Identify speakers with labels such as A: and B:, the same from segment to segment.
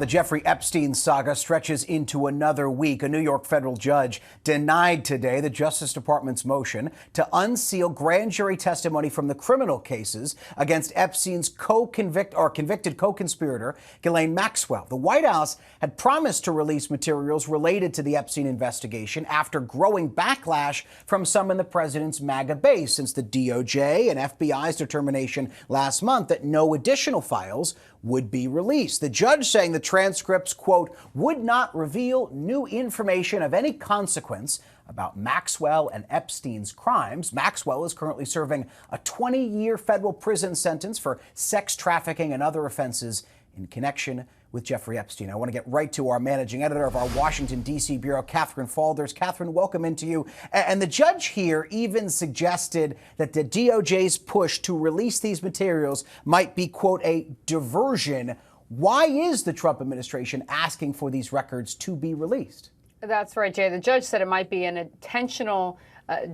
A: The Jeffrey Epstein saga stretches into another week. A New York federal judge denied today the Justice Department's motion to unseal grand jury testimony from the criminal cases against Epstein's convicted co-conspirator, Ghislaine Maxwell. The White House had promised to release materials related to the Epstein investigation after growing backlash from some in the president's MAGA base since the DOJ and FBI's determination last month that no additional files would be released. The judge saying the transcripts, quote, would not reveal new information of any consequence about Maxwell and Epstein's crimes. Maxwell is currently serving a 20-year federal prison sentence for sex trafficking and other offenses in connection with Jeffrey Epstein. I want to get right to our managing editor of our Washington, D.C. bureau, Catherine Faulders. Catherine, welcome into you. And the judge here even suggested that the DOJ's push to release these materials might be, quote, a diversion. Why is the Trump administration asking for these records to be released?
B: That's right, Jay. The judge said it might be an intentional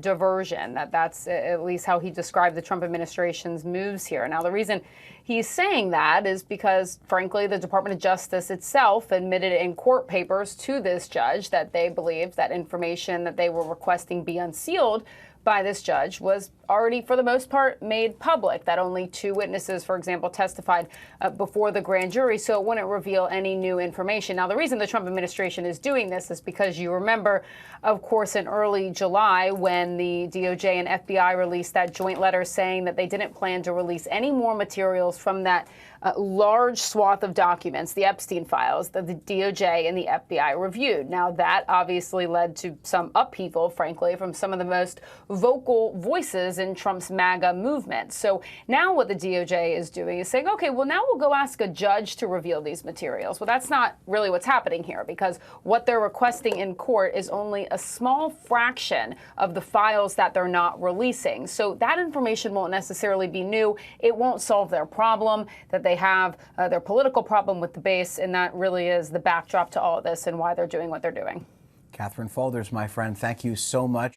B: diversion. That's at least how he described the Trump administration's moves here. Now, the reason he's saying that is because, frankly, the Department of Justice itself admitted in court papers to this judge that they believed that information that they were requesting be unsealed by this judge was already, for the most part, made public, that only 2 witnesses, for example, testified before the grand jury, so it wouldn't reveal any new information. Now, the reason the Trump administration is doing this is because you remember, of course, in early July when the DOJ and FBI released that joint letter saying that they didn't plan to release any more materials from that large swath of documents, the Epstein files, that the DOJ and the FBI reviewed. Now, that obviously led to some upheaval, frankly, from some of the most vocal voices in Trump's MAGA movement. So now what the DOJ is doing is saying, okay, well, now we'll go ask a judge to reveal these materials. Well, that's not really what's happening here, because what they're requesting in court is only a small fraction of the files that they're not releasing. So that information won't necessarily be new. It won't solve their problem that they have, their political problem with the base, and that really is the backdrop to all of this and why they're doing what they're doing.
A: Catherine Faulders, my friend, thank you so much.